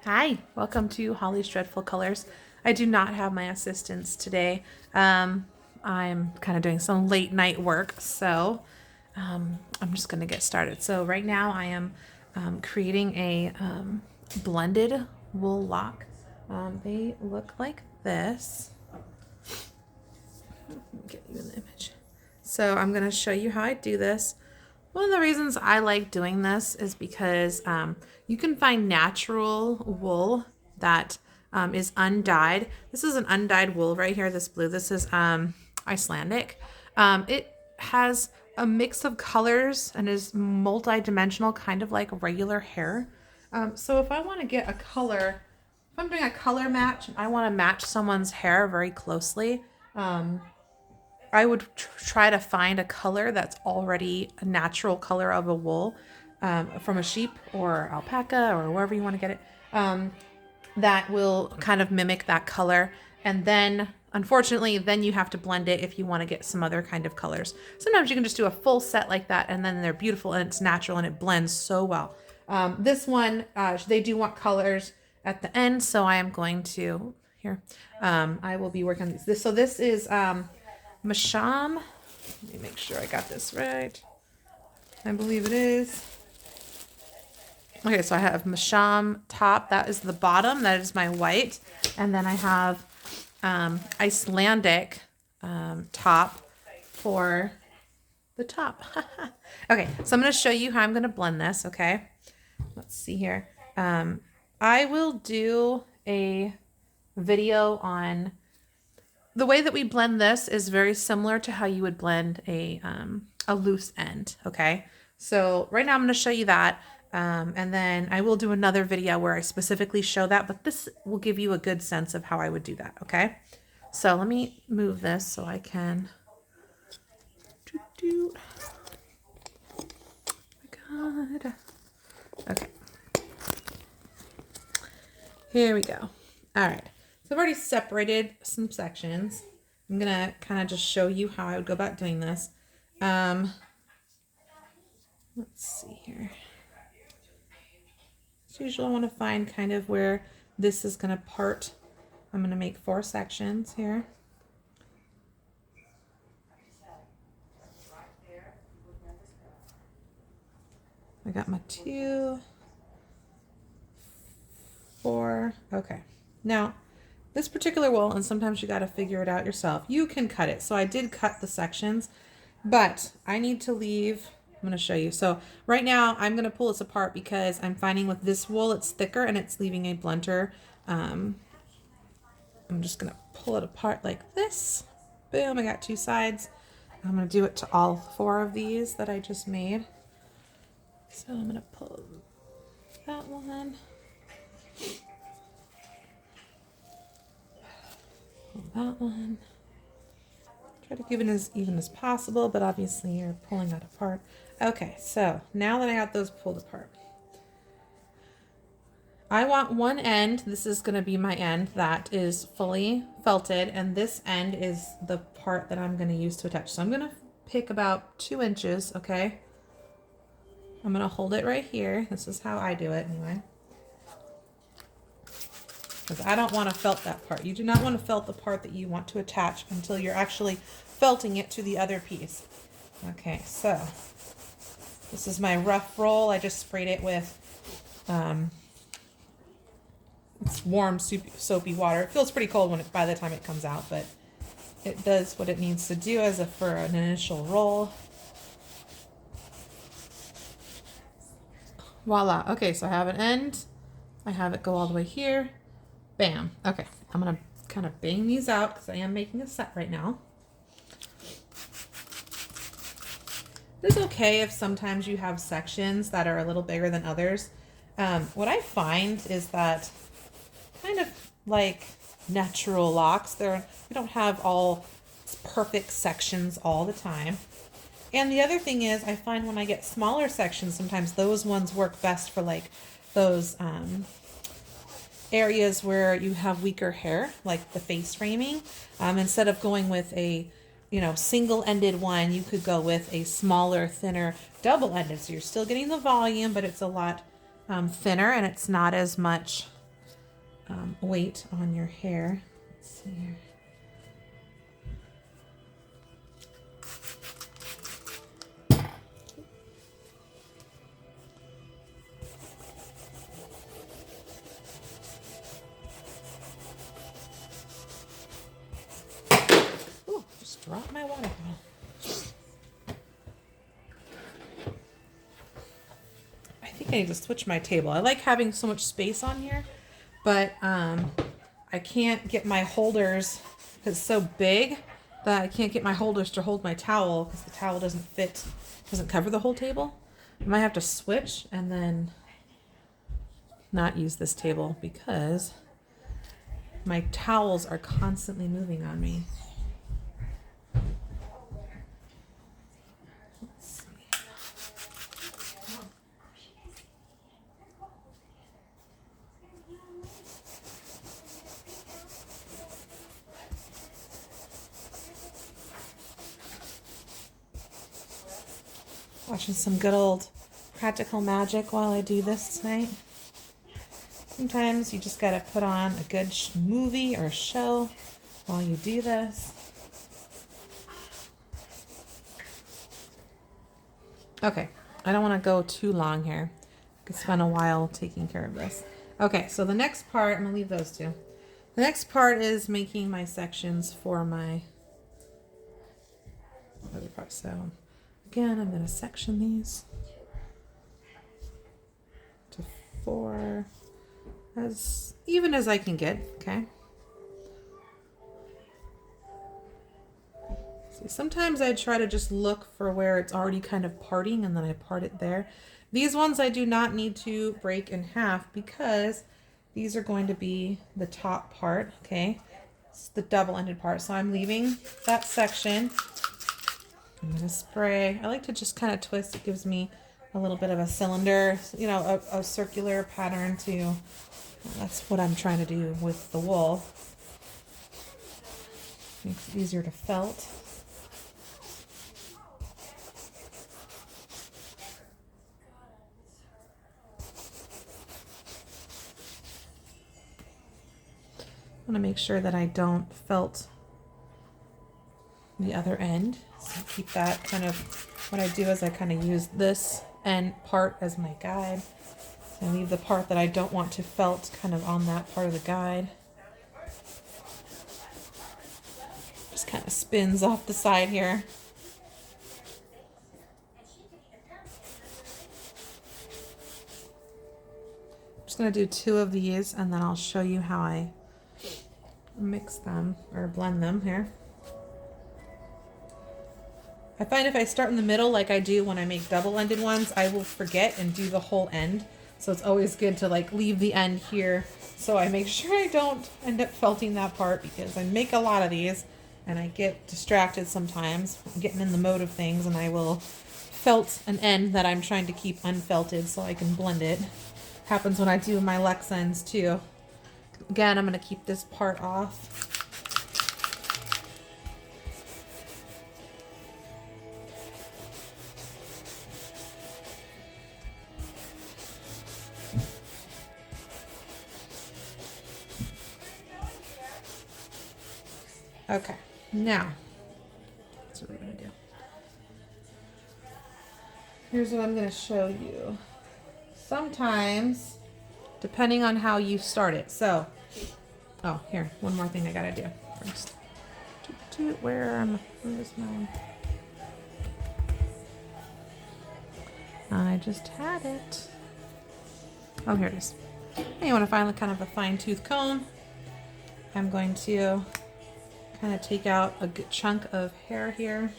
Hi, welcome to Holly's Dreadful Colors. I do not have my assistants today. I'm kind of doing some late night work, so I'm just going to get started. So right now I am creating a blended wool lock. They look like this. Get you in the image. So I'm going to show you how I do this. One of the reasons I like doing this is because you can find natural wool that is undyed. This is an undyed wool right here, this blue. This is Icelandic. It has a mix of colors and is multi-dimensional, kind of like regular hair. So if I want to get a color, if I'm doing a color match and I want to match someone's hair very closely, I would try to find a color that's already a natural color of a wool from a sheep or alpaca or wherever you want to get it, that will kind of mimic that color. And then, unfortunately, then you have to blend it if you want to get some other kind of colors. Sometimes you can just do a full set like that and then they're beautiful and it's natural and it blends so well. This one, they do want colors at the end, so I am going to, here, I will be working on these. So this is Masham. Let me make sure I got this right. I believe it is. Okay, so I have Masham top. That is the bottom. That is my white. And then I have Icelandic top for the top. Okay, so I'm going to show you how I'm going to blend this, okay? Let's see here. I will do a video on the way that we blend. This is very similar to how you would blend a loose end, okay? So right now I'm going to show you that, and then I will do another video where I specifically show that, but this will give you a good sense of how I would do that, okay? So let me move this so I can... Oh my God. Okay. Here we go. All right. So I've already separated some sections. I'm going to kind of just show you how I would go about doing this. Let's see here. As usual, I want to find kind of where this is going to part. I'm going to make 4 sections here. I got my 2, 4. Okay. Now, this particular wool, and sometimes you got to figure it out yourself. You can cut it. So I did cut the sections, but I need to leave. I'm going to show you. So right now I'm going to pull this apart because I'm finding with this wool, it's thicker and it's leaving a blunter. I'm just going to pull it apart like this. Boom. I got 2 sides. I'm going to do it to all 4 of these that I just made. So I'm going to pull that one. That one. Try to give it as even as possible, but obviously you're pulling that apart. Okay, so now that I got those pulled apart, I want one end. This is going to be my end that is fully felted, and this end is the part that I'm going to use to attach. So I'm going to pick about 2 inches, okay? I'm going to hold it right here. This is how I do it anyway. Because I don't want to felt that part. You do not want to felt the part that you want to attach until you're actually felting it to the other piece. Okay, so this is my rough roll. I just sprayed it with it's warm, soapy water. It feels pretty cold when by the time it comes out, but it does what it needs to do for an initial roll. Voila. Okay, so I have an end. I have it go all the way here. Bam. Okay, I'm going to kind of bang these out because I am making a set right now. It's okay if sometimes you have sections that are a little bigger than others. What I find is that kind of like natural locks, we don't have all perfect sections all the time. And the other thing is I find when I get smaller sections, sometimes those ones work best for like those areas where you have weaker hair, like the face framing. Instead of going with a single-ended one, you could go with a smaller, thinner, double-ended. So you're still getting the volume, but it's a lot thinner and it's not as much weight on your hair. Let's see here. Ooh, just dropped my water bottle. I think I need to switch my table. I like having so much space on here, but I can't get my holders, because it's so big that I can't get my holders to hold my towel because the towel doesn't fit, doesn't cover the whole table. I might have to switch and then not use this table because my towels are constantly moving on me. Let's see. Watching some good old Practical Magic while I do this tonight. Sometimes you just gotta put on a good movie or show while you do this. Okay, I don't want to go too long here. I could spend a while taking care of this. Okay, so the next part, I'm gonna leave those two. The next part is making my sections for my other part. So again, I'm gonna section these to 4, as even as I can get, okay? See, sometimes I try to just look for where it's already kind of parting and then I part it there. These ones I do not need to break in half because these are going to be the top part, okay? It's the double-ended part, so I'm leaving that section. I'm gonna spray. I like to just kind of twist. It gives me a little bit of a cylinder, you know, a circular pattern too. That's what I'm trying to do with the wool. Makes it easier to felt. I want to make sure that I don't felt the other end. So keep that kind of, what I do is I kind of use this end part as my guide. I leave the part that I don't want to felt kind of on that part of the guide. Just kind of spins off the side here. I'm just going to do 2 of these and then I'll show you how I mix them or blend them here. I find if I start in the middle like I do when I make double-ended ones, I will forget and do the whole end. So it's always good to like leave the end here so I make sure I don't end up felting that part because I make a lot of these and I get distracted sometimes. I'm getting in the mode of things and I will felt an end that I'm trying to keep unfelted so I can blend it. Happens when I do my Lex ends too. Again, I'm going to keep this part off. Okay, now, that's what we're going to do. Here's what I'm going to show you. Sometimes, depending on how you start it. So, oh, here, one more thing I got to do first. Where's mine? I just had it. Oh, here it is. And you want to find kind of a fine tooth comb. I'm going to kind of take out a good chunk of hair here.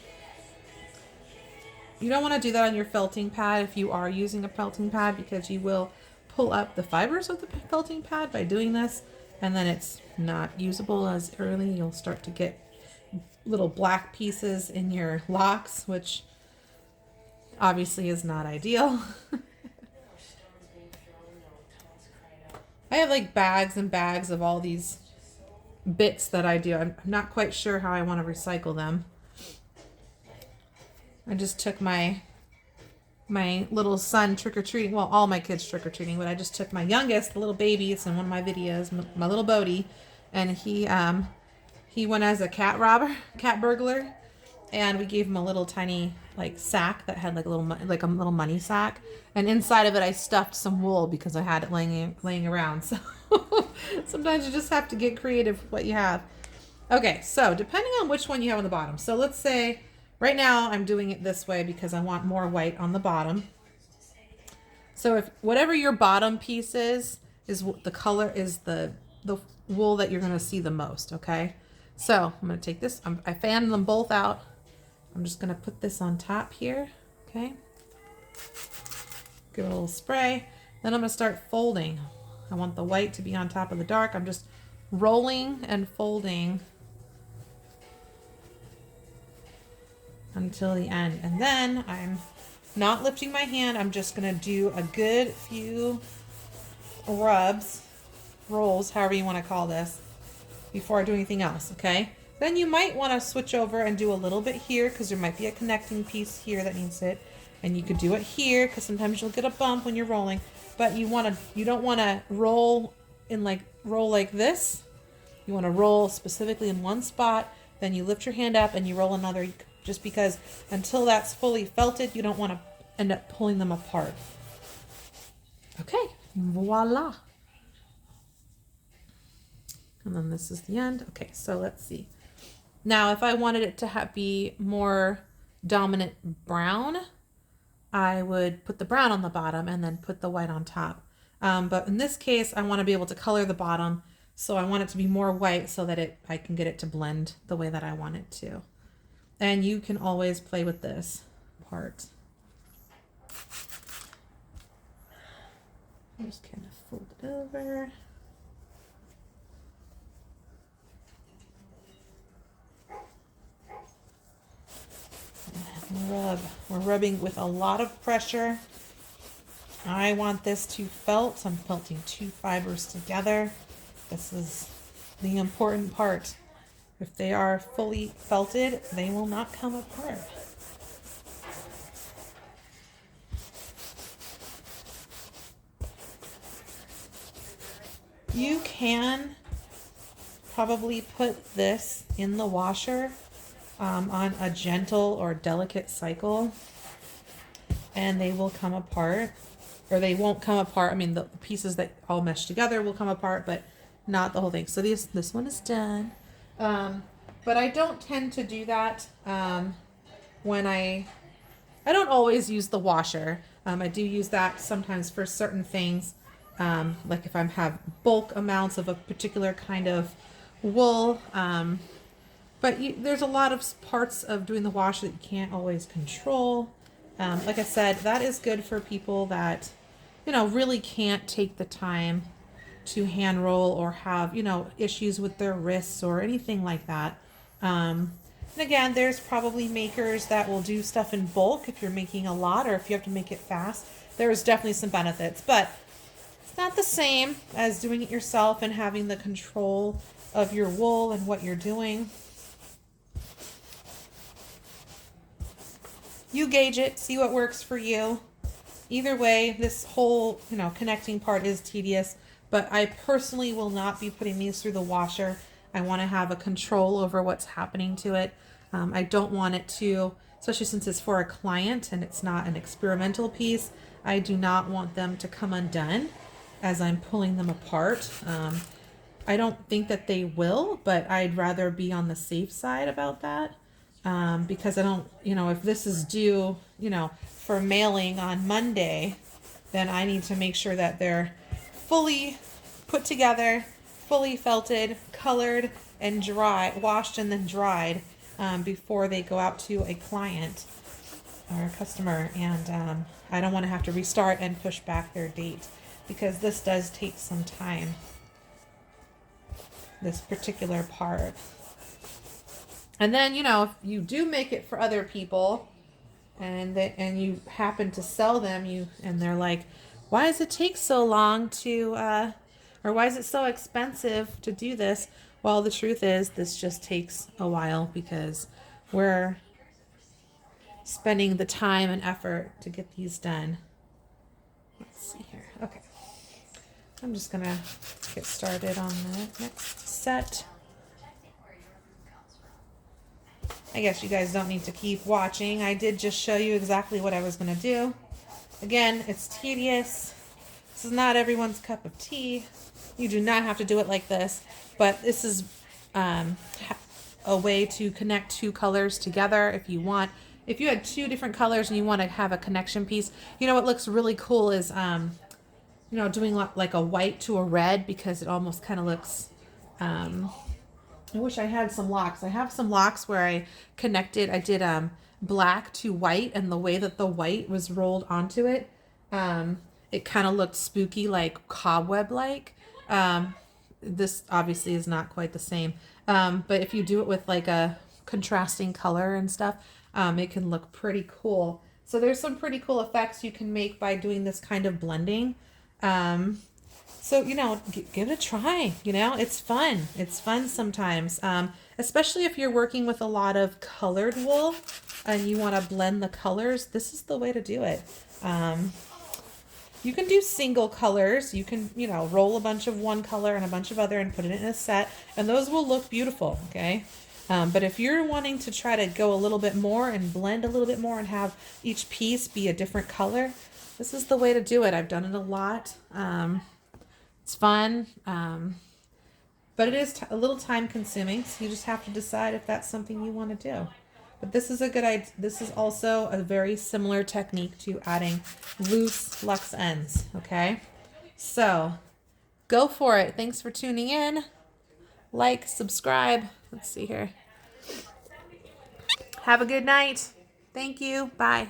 You don't want to do that on your felting pad if you are using a felting pad because you will pull up the fibers of the felting pad by doing this and then it's not usable as early. You'll start to get little black pieces in your locks, which obviously is not ideal. I have like bags and bags of all these bits that I do. I'm not quite sure how I want to recycle them. I just took my my little son trick-or-treating. Well, all my kids trick-or-treating, but I just took my youngest, the little baby. It's in one of my videos, my little Bodie. And he went as a cat robber, cat burglar. And we gave him a little tiny like sack that had like a little money sack. And inside of it, I stuffed some wool because I had it laying around. So sometimes you just have to get creative with what you have. Okay, so depending on which one you have on the bottom. So let's say right now I'm doing it this way because I want more white on the bottom. So if whatever your bottom piece is the color is the wool that you're going to see the most, okay? So I'm going to take this. I fanned them both out. I'm just going to put this on top here, okay? Give it a little spray. Then I'm going to start folding. I want the white to be on top of the dark. I'm just rolling and folding until the end. And then I'm not lifting my hand. I'm just going to do a good few rolls, however you want to call this, before I do anything else, okay? Then you might want to switch over and do a little bit here because there might be a connecting piece here that needs it. And you could do it here because sometimes you'll get a bump when you're rolling. But you don't want to roll like this. You want to roll specifically in one spot. Then you lift your hand up and you roll another, just because until that's fully felted, you don't want to end up pulling them apart. Okay, voila. And then this is the end. Okay, so let's see. Now, if I wanted it to be more dominant brown, I would put the brown on the bottom and then put the white on top. But in this case, I want to be able to color the bottom, so I want it to be more white so that I can get it to blend the way that I want it to. And you can always play with this part. I'm just kind of fold it over. Rub. We're rubbing with a lot of pressure. I want this to felt. I'm felting two fibers together. This is the important part. If they are fully felted, they will not come apart. You can probably put this in the washer on a gentle or delicate cycle, and they will come apart, or they won't come apart. I mean, the pieces that all mesh together will come apart, but not the whole thing. So this one is done. But I don't tend to do that when I don't always use the washer. I do use that sometimes for certain things, like if I have bulk amounts of a particular kind of wool. But there's a lot of parts of doing the wash that you can't always control. Like I said, that is good for people that, really can't take the time to hand roll or have, issues with their wrists or anything like that. And again, there's probably makers that will do stuff in bulk if you're making a lot or if you have to make it fast. There's definitely some benefits, but it's not the same as doing it yourself and having the control of your wool and what you're doing. You gauge it, see what works for you. Either way, this whole, connecting part is tedious, but I personally will not be putting these through the washer. I want to have a control over what's happening to it. I don't want it to, especially since it's for a client and it's not an experimental piece, I do not want them to come undone as I'm pulling them apart. I don't think that they will, but I'd rather be on the safe side about that. Because I don't, if this is due, for mailing on Monday, then I need to make sure that they're fully put together, fully felted, colored, and washed and then dried, before they go out to a client or a customer. And I don't want to have to restart and push back their date, because this does take some time, this particular part. And then, if you do make it for other people and you happen to sell them, and they're like, why does it take so long to, or why is it so expensive to do this? Well, the truth is this just takes a while because spending the time and effort to get these done. Let's see here. Okay. I'm just going to get started on the next set. I guess you guys don't need to keep watching. I did just show you exactly what I was going to do. Again, it's tedious. This is not everyone's cup of tea. You do not have to do it like this, but this is a way to connect two colors together if you want. If you had two different colors and you want to have a connection piece, you know what looks really cool is, you know, doing like a white to a red, because it almost kind of looks, I wish I had some locks. I have some locks where I connected, I did black to white, and the way that the white was rolled onto it, it kind of looked spooky, like cobweb-like. This obviously is not quite the same, but if you do it with like a contrasting color and stuff, it can look pretty cool. So there's some pretty cool effects you can make by doing this kind of blending. So, you know, give it a try. You know, it's fun. It's fun sometimes, especially if you're working with a lot of colored wool and you want to blend the colors. This is the way to do it. You can do single colors. You can, you know, roll a bunch of one color and a bunch of other and put it in a set, and those will look beautiful, okay? But if you're wanting to try to go a little bit more and blend a little bit more and have each piece be a different color, this is the way to do it. I've done it a lot. It's fun, but it is a little time consuming, so you just have to decide if that's something you want to do. But this is a good idea. This is also a very similar technique to adding loose luxe ends, okay? So go for it. Thanks for tuning in. Like, subscribe. Let's see here. Have a good night. Thank you. Bye.